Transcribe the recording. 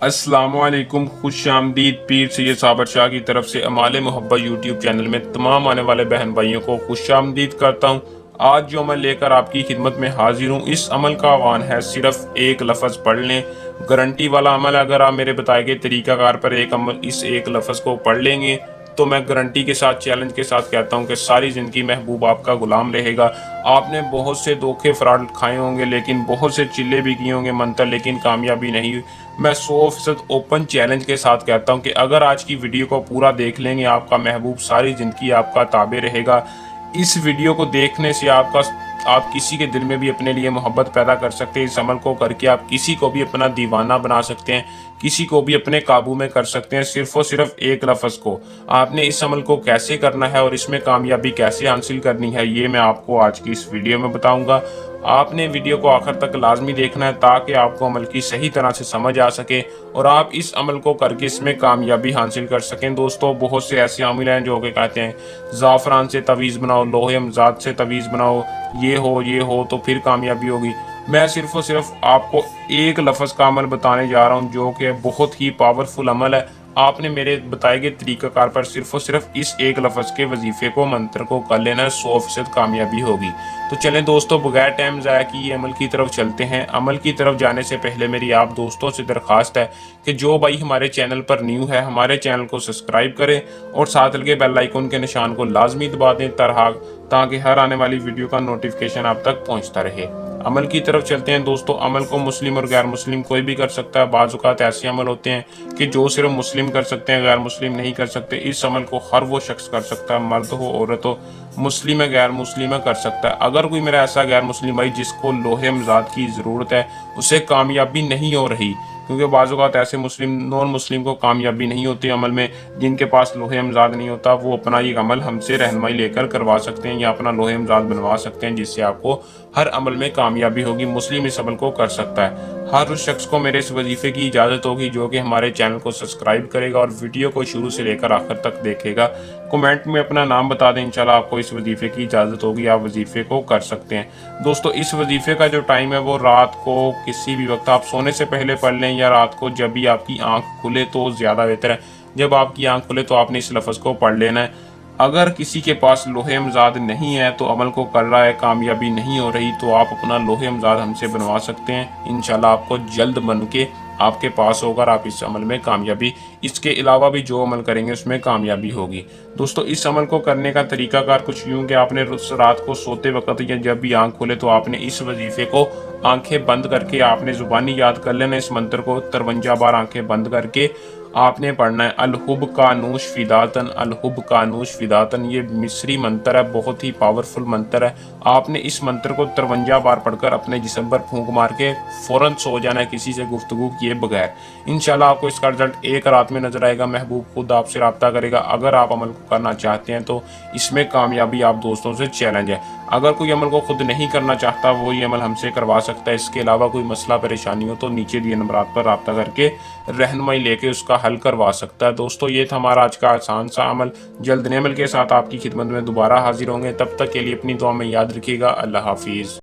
अस्सलाम वालेकुम, खुश आमदीद। पीर सैयद साबर शाह की तरफ से अमाल मोहब्बत यूट्यूब चैनल में तमाम आने वाले बहन भाइयों को खुश आमदीद करता हूँ। आज जो अमल लेकर आपकी खिदमत में हाजिर हूँ, इस अमल का आह्वान है सिर्फ एक लफ्ज़ पढ़ लें। गारंटी वाला अमल है। अगर आप मेरे बताए गए तरीकाकार पर एक अमल इस एक लफ्ज़ को पढ़ लेंगे तो मैं गारंटी के साथ, चैलेंज के साथ कहता हूँ कि सारी ज़िंदगी महबूब आपका गुलाम रहेगा। आपने बहुत से धोखे फ्रॉड खाए होंगे, लेकिन बहुत से चिल्ले भी किए होंगे मंतर, लेकिन कामयाबी नहीं हुई। मैं 100% ओपन चैलेंज के साथ कहता हूं कि अगर आज की वीडियो को पूरा देख लेंगे, आपका महबूब सारी ज़िंदगी आपका ताबे रहेगा। इस वीडियो को देखने से आप किसी के दिल में भी अपने लिए मोहब्बत पैदा कर सकते हैं। इस अमल को करके आप किसी को भी अपना दीवाना बना सकते हैं, किसी को भी अपने काबू में कर सकते हैं, सिर्फ और सिर्फ एक लफ्ज़ को। आपने इस अमल को कैसे करना है और इसमें कामयाबी कैसे हासिल करनी है, ये मैं आपको आज की इस वीडियो में बताऊंगा। आपने वीडियो को आखिर तक लाजमी देखना है ताकि आपको अमल की सही तरह से समझ आ सके और आप इस अमल को करके इसमें कामयाबी हासिल कर सकें। दोस्तों, बहुत से ऐसे अमल हैं जो कि कहते हैं ज़ाफ़रान से तवीज़ बनाओ, लोहे अमज़ाद से तवीज़ बनाओ, ये हो तो फिर कामयाबी होगी। मैं सिर्फ और सिर्फ आपको एक लफ्ज़ का अमल बताने जा रहा हूँ जो कि बहुत ही पावरफुल अमल है। आपने मेरे बताए गए तरीक़ाकार पर सिर्फ और सिर्फ इस एक लफ्ज़ के वजीफ़े को, मंत्र को कर लेना है, 100% कामयाबी होगी। तो चलें दोस्तों, बगैर टाइम ज़ाया किए अमल की तरफ चलते हैं। अमल की तरफ जाने से पहले मेरी आप दोस्तों से दरख्वास्त है कि जो भाई हमारे चैनल पर न्यू है, हमारे चैनल को सब्सक्राइब करें और साथ लगे बेल आइकन के निशान को लाजमी दबा दें ताकि हर आने वाली वीडियो का नोटिफिकेशन आप तक पहुंचता रहे। अमल की तरफ चलते हैं दोस्तों। अमल को मुस्लिम और गैर मुस्लिम कोई भी कर सकता है। बाज़ औक़ात ऐसे अमल होते हैं कि जो सिर्फ मुस्लिम कर सकते हैं, गैर मुस्लिम नहीं कर सकते। इस अमल को हर वो शख्स कर सकता है, मर्द हो औरत हो, मुस्लिम है गैर मुस्लिम है, कर सकता है। अगर कोई मेरा ऐसा गैर मुस्लिम भाई जिसको लोहे अमज़ाद की ज़रूरत है, उसे कामयाबी नहीं हो रही, क्योंकि बाज़ औक़ात ऐसे मुस्लिम नॉन मुस्लिम को कामयाबी नहीं होती अमल में, जिनके पास लोहे अमज़ाद नहीं होता, वो अपना ये अमल हमसे रहनुमाई लेकर करवा सकते हैं या अपना लोहे अमज़ाद बनवा सकते हैं, जिससे आपको हर अमल में कामयाबी होगी। मुस्लिम इस अमल को कर सकता है। हर उस शख्स को मेरे इस वजीफे की इजाज़त होगी जो कि हमारे चैनल को सब्सक्राइब करेगा और वीडियो को शुरू से लेकर आखिर तक देखेगा। कमेंट में अपना नाम बता दें, इंशाल्लाह आपको इस वजीफे की इजाज़त होगी, आप वजीफे को कर सकते हैं। दोस्तों, इस वजीफे का जो टाइम है वो रात को किसी भी वक्त, आप सोने से पहले पढ़ लें या रात को जब भी आपकी आंख खुले तो ज़्यादा बेहतर है। जब आपकी आंख खुले तो आपने इस लफ्ज़ को पढ़ लेना है। अगर किसी के पास लोहे अमज़ाद नहीं है, तो अमल को कर रहा है, कामयाबी नहीं हो रही, तो आप अपना लोहे अमज़ाद हमसे बनवा सकते हैं। इंशाल्लाह आपको जल्द बन के आपके पास होगा और आप इस अमल में कामयाबी, इसके अलावा भी जो अमल करेंगे उसमें कामयाबी होगी। दोस्तों, इस अमल को करने का तरीकाकार कुछ यूँ कि आपने रात को सोते वक्त या जब भी आंख खोले तो आपने इस वजीफे को आंखें बंद करके आपने ज़ुबानी याद कर लेना। इस मंत्र को 53 बार आंखें बंद करके आपने पढ़ना है। अलहुब का नूश फिदातन, अलहुब का नूश फिदातन। ये मिस्री मंत्र है, बहुत ही पावरफुल मंत्र है। आपने इस मंत्र को 53 बार पढ़कर अपने जिस्म पर फूंक मार के फ़ौरन सो जाना है, किसी से गुफ्तगू किए बगैर। इंशाल्लाह आपको इसका रिजल्ट एक रात में नजर आएगा। महबूब खुद आपसे रब्ता करेगा। अगर आप अमल को करना चाहते हैं तो इसमें कामयाबी आप दोस्तों से चैलेंज है। अगर कोई अमल को खुद नहीं करना चाहता, वो ये अमल हमसे करवा सकता है। इसके अलावा कोई मसला परेशानी हो तो नीचे दिए नंबरात पर रब्ता करके रहनुमाई लेके उसका हल करवा सकता है। दोस्तों, ये था हमारा आज का आसान सा अमल। जल्द नए अमल के साथ आपकी खिदमत में दोबारा हाजिर होंगे। तब तक के लिए अपनी दुआ में याद रखिएगा। अल्लाह हाफिज़।